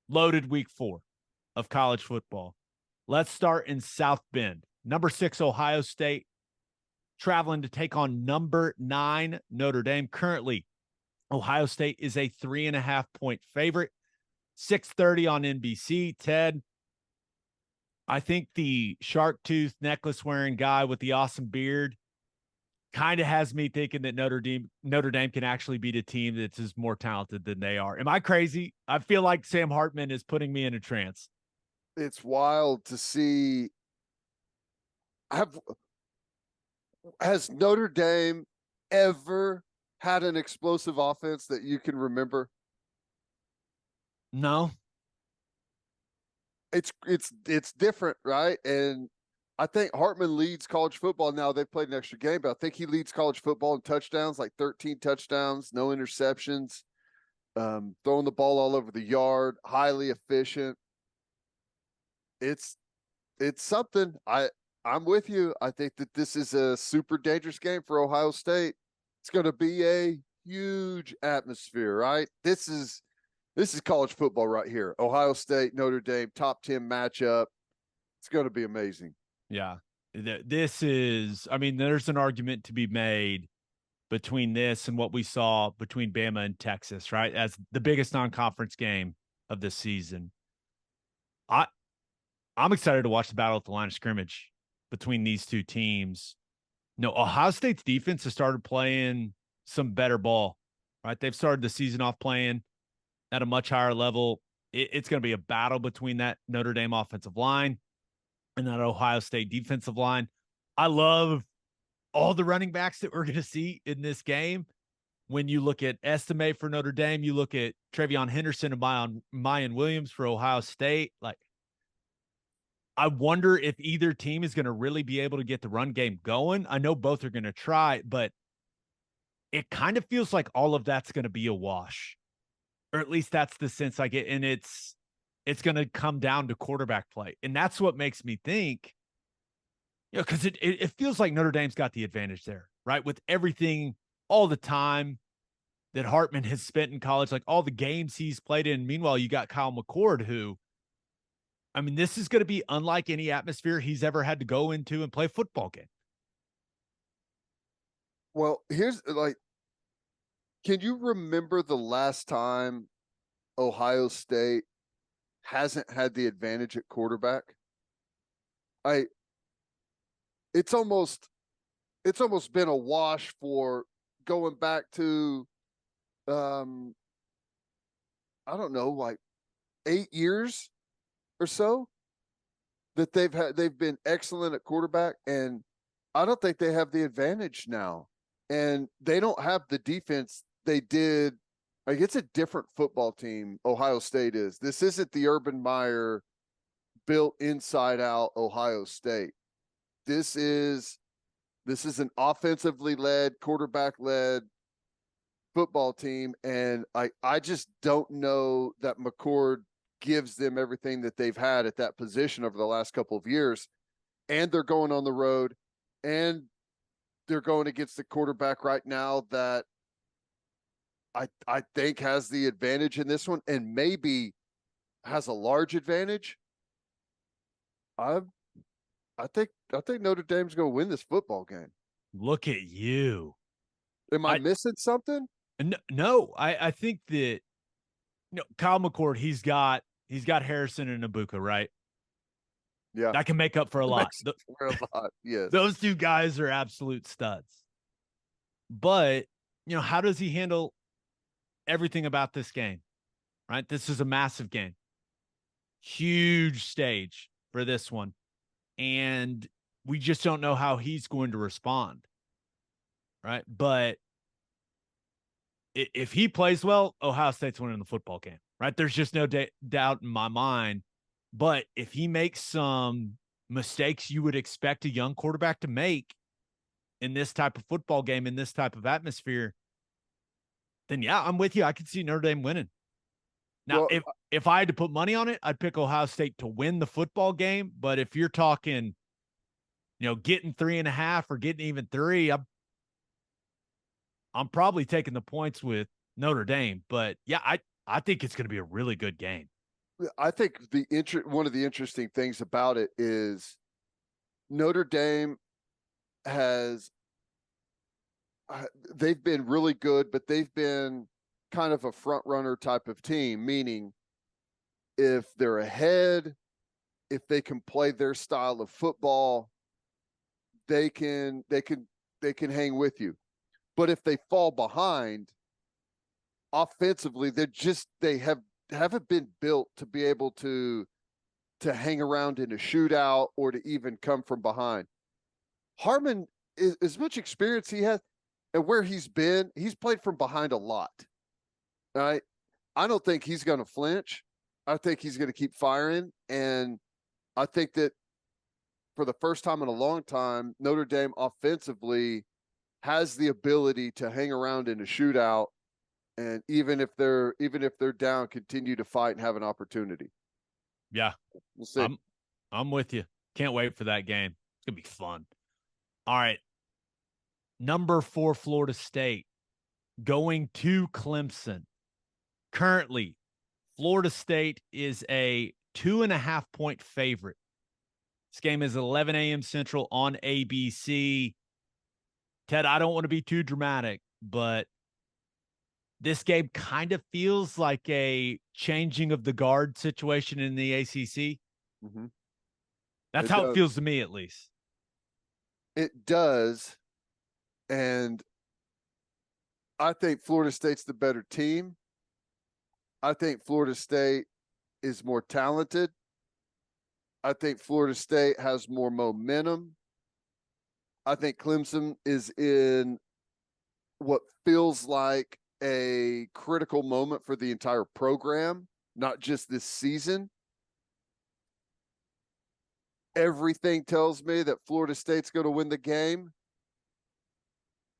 Loaded week 4 of college football. Let's start in South Bend. Number 6, Ohio State, traveling to take on number 9, Notre Dame. Currently, Ohio State is a 3.5-point favorite. 6:30 on NBC. Ted, I think the shark tooth necklace wearing guy with the awesome beard kind of has me thinking that Notre Dame can actually beat a team that's just more talented than they are. Am I crazy? I feel like Sam Hartman is putting me in a trance. It's wild to see. Have has Notre Dame ever had an explosive offense that you can remember? No. It's different, right? And I think Hartman leads college football now. They've played an extra game, but I think he leads college football in touchdowns, like 13 touchdowns, no interceptions, throwing the ball all over the yard, highly efficient. It's something. I'm with you. I think that this is a super dangerous game for Ohio State. It's going to be a huge atmosphere, right? This is college football right here. Ohio State, Notre Dame, top 10 matchup. It's going to be amazing. Yeah. This is, I mean, there's an argument to be made between this and what we saw between Bama and Texas, right? As the biggest non-conference game of the season. I'm excited to watch the battle at the line of scrimmage between these two teams. No, Ohio State's defense has started playing some better ball, right? They've started the season off playing at a much higher level. It's going to be a battle between that Notre Dame offensive line and that Ohio State defensive line. I love all the running backs that we're going to see in this game. When you look at Estime for Notre Dame, you look at Travion Henderson and Mayan Williams for Ohio State. Like, I wonder if either team is going to really be able to get the run game going. I know both are going to try, but it kind of feels like all of that's going to be a wash, or at least that's the sense I get. And it's going to come down to quarterback play. And that's what makes me think, because it feels like Notre Dame's got the advantage there, right? With everything, all the time that Hartman has spent in college, like all the games he's played in. Meanwhile, you got Kyle McCord, who, I mean, this is going to be unlike any atmosphere he's ever had to go into and play a football game. Well, here's like, can you remember the last time Ohio State hasn't had the advantage at quarterback? I it's almost been a wash for going back to I don't know, like 8 years or so that they've been excellent at quarterback, and I don't think they have the advantage now. And they don't have the defense they did. Like, it's a different football team, Ohio State is. This isn't the Urban Meyer built inside out Ohio State. This is an offensively led, quarterback led football team, and I just don't know that McCord gives them everything that they've had at that position over the last couple of years. And they're going on the road, and they're going against the quarterback right now that I think has the advantage in this one, and maybe has a large advantage. I think Notre Dame's going to win this football game. Look at you. Am I missing something? No, I think that Kyle McCord, he's got Harrison and Ibuka, right? Yeah, that can make up for a lot. For a lot, yes. Those two guys are absolute studs. But how does he handle everything about this game? Right, this is a massive game, huge stage for this one, and we just don't know how he's going to respond. Right, but if he plays well, Ohio State's winning the football game, right? There's just no doubt in my mind. But if he makes some mistakes you would expect a young quarterback to make in this type of football game, in this type of atmosphere, then yeah, I'm with you. I could see Notre Dame winning. Now, if I had to put money on it, I'd pick Ohio State to win the football game. But if you're talking, getting 3.5 or getting even 3, I'm probably taking the points with Notre Dame. But yeah, I think it's going to be a really good game. I think one of the interesting things about it is Notre Dame has they've been really good, but they've been kind of a front runner type of team, meaning if they're ahead, if they can play their style of football, they can hang with you. But if they fall behind offensively, haven't been built to be able to hang around in a shootout or to even come from behind. Harmon, as much experience he has and where he's been, he's played from behind a lot. Right? I don't think he's going to flinch. I think he's going to keep firing. And I think that for the first time in a long time, Notre Dame offensively has the ability to hang around in a shootout, and even if they're down, continue to fight and have an opportunity. Yeah, we'll see. I'm with you. Can't wait for that game. It's gonna be fun. All right, number 4 Florida State going to Clemson. Currently, Florida State is a 2.5-point favorite. This game is 11 a.m. Central on ABC. Ted, I don't want to be too dramatic, but this game kind of feels like a changing of the guard situation in the ACC. Mm-hmm. That's how it feels to me, at least. It does. And I think Florida State's the better team. I think Florida State is more talented. I think Florida State has more momentum. I think Clemson is in what feels like a critical moment for the entire program, not just this season. Everything tells me that Florida State's going to win the game,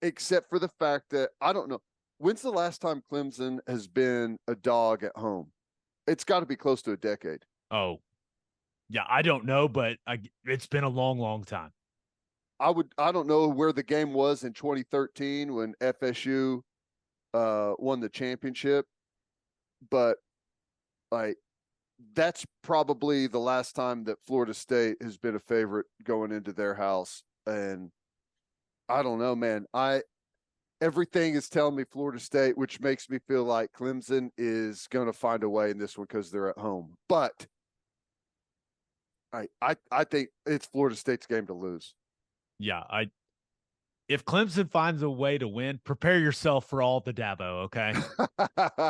except for the fact that I don't know. When's the last time Clemson has been a dog at home? It's got to be close to a decade. Oh, yeah, I don't know, but it's been a long, long time. I don't know where the game was in 2013 when FSU won the championship, but like that's probably the last time that Florida State has been a favorite going into their house. And I don't know, man. Everything is telling me Florida State, which makes me feel like Clemson is going to find a way in this one because they're at home. But I think it's Florida State's game to lose. Yeah, if Clemson finds a way to win, prepare yourself for all the Dabo, okay?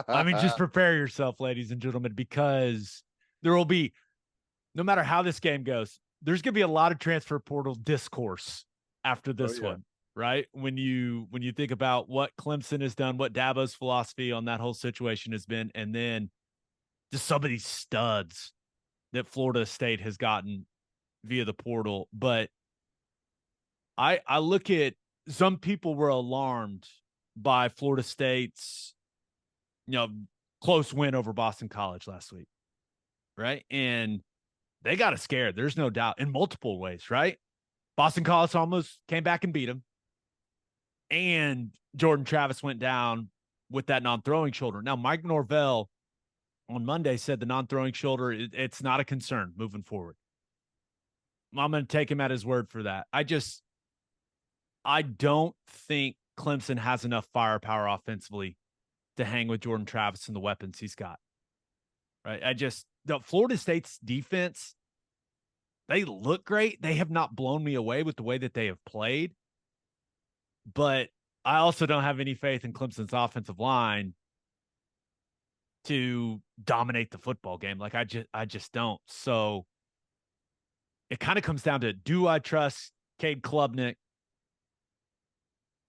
I mean, just prepare yourself, ladies and gentlemen, because there will be, no matter how this game goes, there's going to be a lot of transfer portal discourse after this one, right? When you think about what Clemson has done, what Dabo's philosophy on that whole situation has been, and then just some of these studs that Florida State has gotten via the portal. But I look at, some people were alarmed by Florida State's, close win over Boston College last week, right? And they got us scared. There's no doubt in multiple ways, right? Boston College almost came back and beat them. And Jordan Travis went down with that non-throwing shoulder. Now, Mike Norvell on Monday said the non-throwing shoulder, it's not a concern moving forward. I'm going to take him at his word for that. I don't think Clemson has enough firepower offensively to hang with Jordan Travis and the weapons he's got. Right? The Florida State's defense, they look great. They have not blown me away with the way that they have played. But I also don't have any faith in Clemson's offensive line to dominate the football game. Like I just don't. So it kind of comes down to, do I trust Cade Klubnik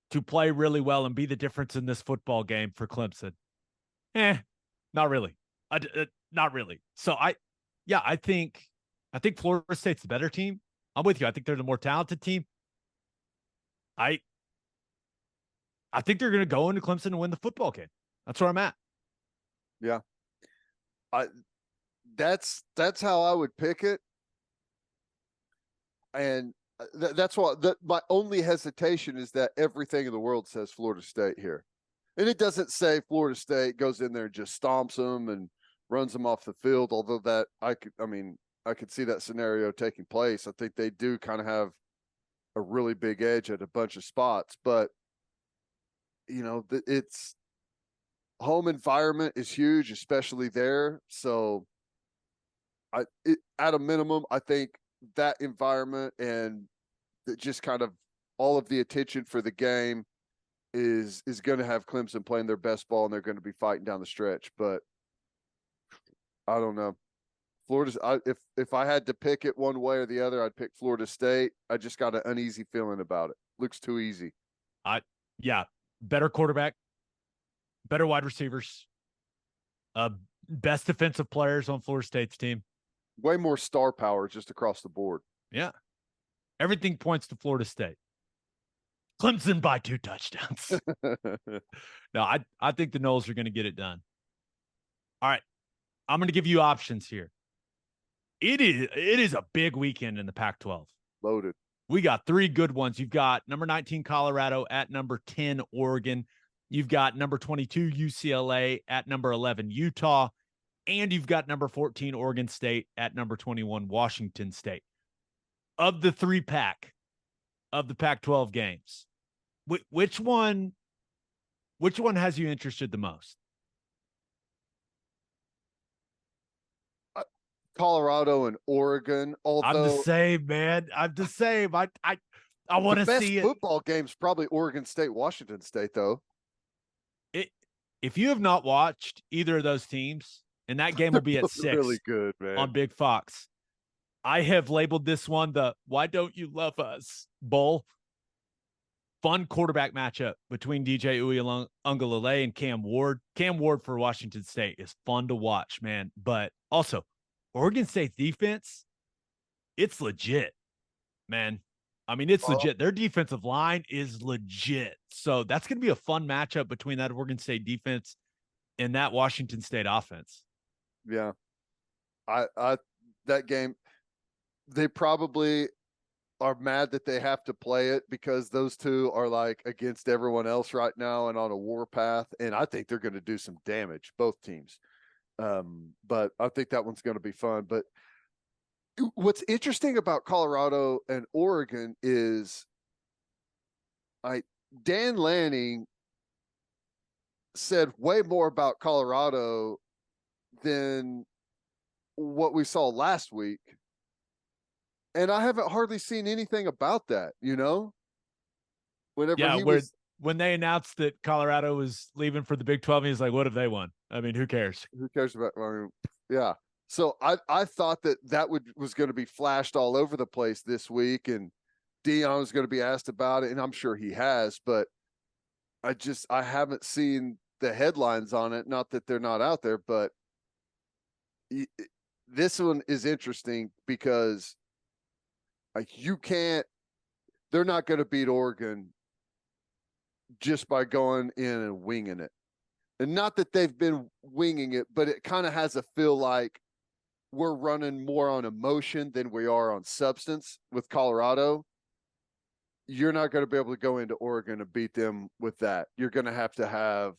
to play really well and be the difference in this football game for Clemson? Not really. Not really. So I think Florida State's the better team. I'm with you. I think they're the more talented team. I think they're going to go into Clemson and win the football game. That's where I'm at. Yeah. That's how I would pick it. And that's what my only hesitation is, that everything in the world says Florida State here. And it doesn't say Florida State goes in there and just stomps them and runs them off the field. Although that I could see that scenario taking place. I think they do kind of have a really big edge at a bunch of spots, but it's home environment is huge, especially there. So at a minimum, I think that environment and just kind of all of the attention for the game is going to have Clemson playing their best ball, and they're going to be fighting down the stretch. But I don't know. If I had to pick it one way or the other, I'd pick Florida State. I just got an uneasy feeling about it. Looks too easy. Yeah, better quarterback, better wide receivers, best defensive players on Florida State's team. Way more star power just across the board. Yeah. Everything points to Florida State. Clemson by 2 touchdowns. No, I think the Noles are going to get it done. All right. I'm going to give you options here. It is a big weekend in the Pac-12. Loaded. We got 3 good ones. You've got number 19 Colorado at number 10 Oregon. You've got number 22 UCLA at number 11 Utah. And you've got number 14 Oregon State at number 21 Washington State. Of the 3-pack of the Pac-12 games, which one has you interested the most? Colorado and Oregon. Although I'm the same, man. I'm the same. I want to see it. Football game's probably Oregon State, Washington State, though. If you have not watched either of those teams, and that game will be at 6 really good, man. On Big Fox, I have labeled this one the "Why Don't You Love Us" Bowl. Fun quarterback matchup between DJ Uiagalelei and Cam Ward. Cam Ward for Washington State is fun to watch, man. But also, Oregon State's defense, it's legit, man. I mean, it's legit. Their defensive line is legit. So that's going to be a fun matchup between that Oregon State defense and that Washington State offense. Yeah. That game, they probably are mad that they have to play it because those two are like against everyone else right now and on a war path. And I think they're going to do some damage, both teams. But I think that one's going to be fun. But what's interesting about Colorado and Oregon is Dan Lanning said way more about Colorado than what we saw last week. And I haven't hardly seen anything about that, When they announced that Colorado was leaving for the Big 12, he's like, what have they won? I mean, who cares? Who cares about yeah. So I thought that was going to be flashed all over the place this week, and Deion was going to be asked about it, and I'm sure he has, but I haven't seen the headlines on it. Not that they're not out there, but this one is interesting because they're not going to beat Oregon just by going in and winging it. And not that they've been winging it, but it kind of has a feel like we're running more on emotion than we are on substance with Colorado. You're not going to be able to go into Oregon and beat them with that. You're going to have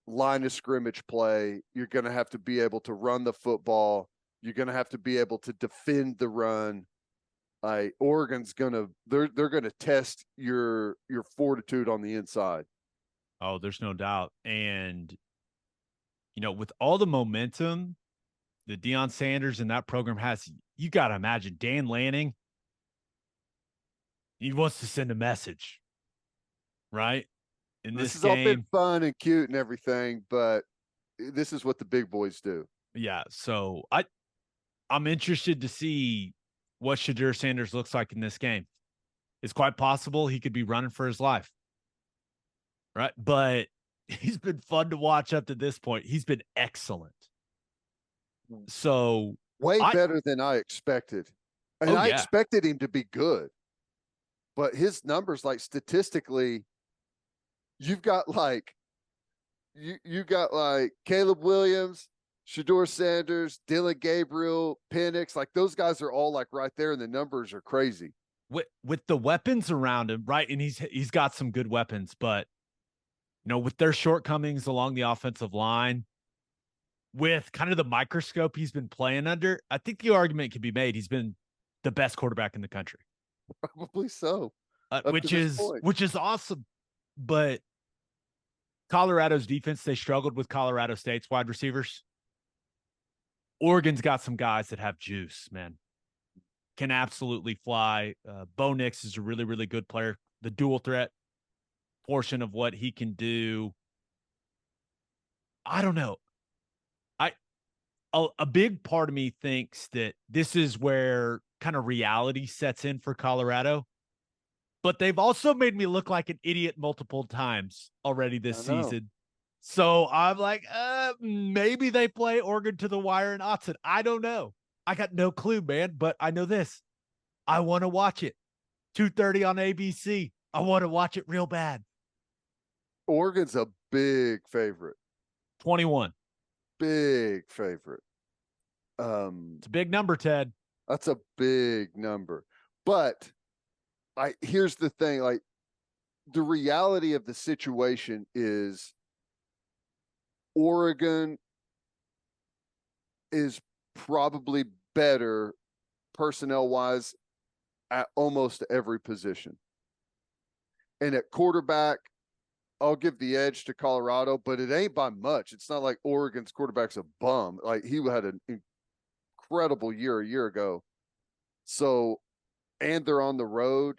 line of scrimmage play. You're going to have to be able to run the football. You're going to have to be able to defend the run. Oregon's they're going to test your fortitude on the inside. Oh, there's no doubt. And, with all the momentum that Deion Sanders and that program has, you got to imagine Dan Lanning, he wants to send a message, right? In this has game, all been fun and cute and everything, but this is what the big boys do. Yeah. So I'm interested to see what Shedeur Sanders looks like in this game. It's quite possible he could be running for his life. Right. But he's been fun to watch up to this point. He's been excellent. So way better than I expected. And I expected him to be good. But his numbers, statistically, you've got you got Caleb Williams, Shedeur Sanders, Dylan Gabriel, Penix, those guys are all right there, and the numbers are crazy. With the weapons around him, right? And he's got some good weapons, but with their shortcomings along the offensive line, with kind of the microscope he's been playing under, I think the argument can be made he's been the best quarterback in the country. Probably so. Which is awesome. But Colorado's defense, they struggled with Colorado State's wide receivers. Oregon's got some guys that have juice, man. Can absolutely fly. Bo Nix is a really, really good player. The dual threat portion of what he can do, I don't know. A big part of me thinks that this is where kind of reality sets in for Colorado. But they've also made me look like an idiot multiple times already this season. So I'm like, maybe they play Oregon to the wire in Autzen. I don't know. I got no clue, man. But I know this. I want to watch it. 2:30 on ABC. I want to watch it real bad. Oregon's a big favorite. 21. Big favorite. It's a big number, Ted. That's a big number. But here's the thing, like the reality of the situation is Oregon is probably better personnel wise at almost every position. And at quarterback, I'll give the edge to Colorado, but it ain't by much. It's not like Oregon's quarterback's a bum. Like he had an incredible year a year ago. So, and they're on the road.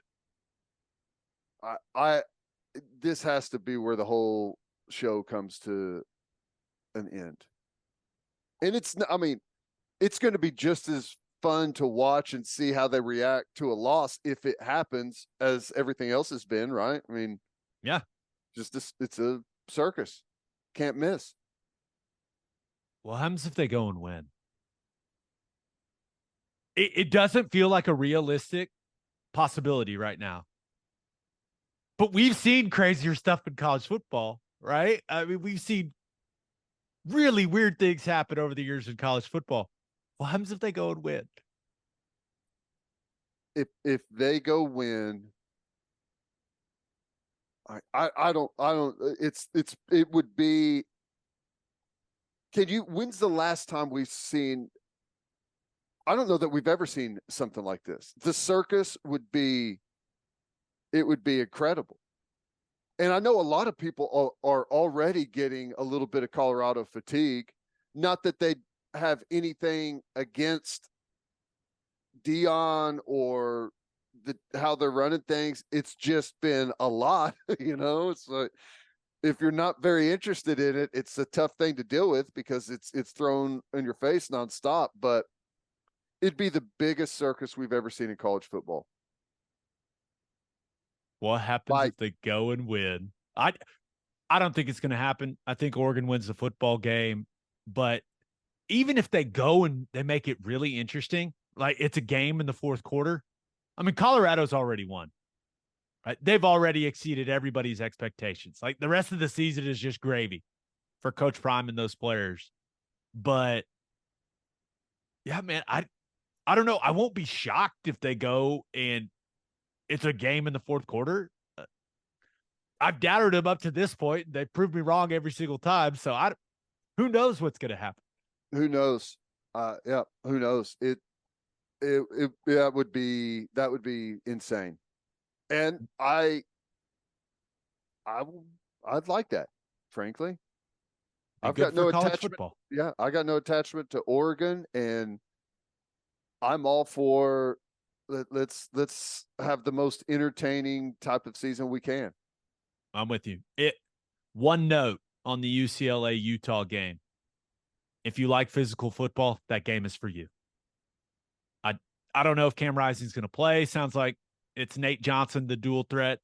This has to be where the whole show comes to an end. And it's going to be just as fun to watch and see how they react to a loss if it happens as everything else has been, right? I mean, yeah. It's a circus. Can't miss. What happens if they go and win? It doesn't feel like a realistic possibility right now. But we've seen crazier stuff in college football, right? I mean, we've seen really weird things happen over the years in college football. What happens if they go and win? If they go win, I don't it would be, when's the last time we've seen, I don't know that we've ever seen something like this. The circus would be incredible. And I know a lot of people are already getting a little bit of Colorado fatigue. Not that they have anything against Dion or how they're running things. It's just been a lot, It's like, if you're not very interested in it, it's a tough thing to deal with because it's thrown in your face nonstop. But it'd be the biggest circus we've ever seen in college football. What happens if they go and win? I don't think it's going to happen. I think Oregon wins the football game. But even if they go and they make it really interesting, like it's a game in the fourth quarter, I mean, Colorado's already won, right? They've already exceeded everybody's expectations. Like the rest of the season is just gravy for Coach Prime and those players. But yeah, man, I don't know. I won't be shocked if they go and it's a game in the fourth quarter. I've doubted them up to this point. They proved me wrong every single time. So who knows what's going to happen? Who knows? Yeah, who knows? That would be insane. And I'd like that, frankly. I've got no attachment. Football. Yeah, I got no attachment to Oregon, and I'm all for let's have the most entertaining type of season we can. I'm with you. One note on the UCLA Utah game. If you like physical football, that game is for you. I don't know if Cam Rising's going to play. Sounds like it's Nate Johnson, the dual threat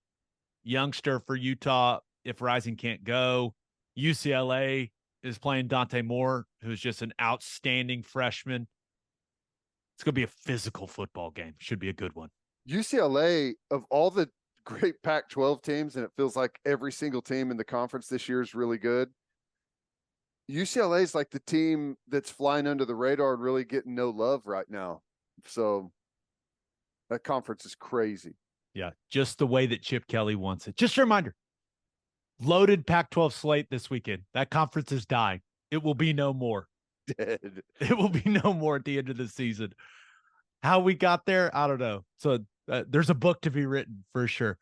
youngster for Utah. If Rising can't go, UCLA is playing Dante Moore, who's just an outstanding freshman. It's going to be a physical football game. Should be a good one. UCLA, of all the great Pac-12 teams, and it feels like every single team in the conference this year is really good, UCLA is like the team that's flying under the radar and really getting no love right now. So that conference is crazy. Yeah, just the way that Chip Kelly wants it. Just a reminder, loaded Pac-12 slate this weekend. That conference is dying. It will be no more. dead. It will be no more at the end of the season. How we got there, I don't know. So there's a book to be written for sure.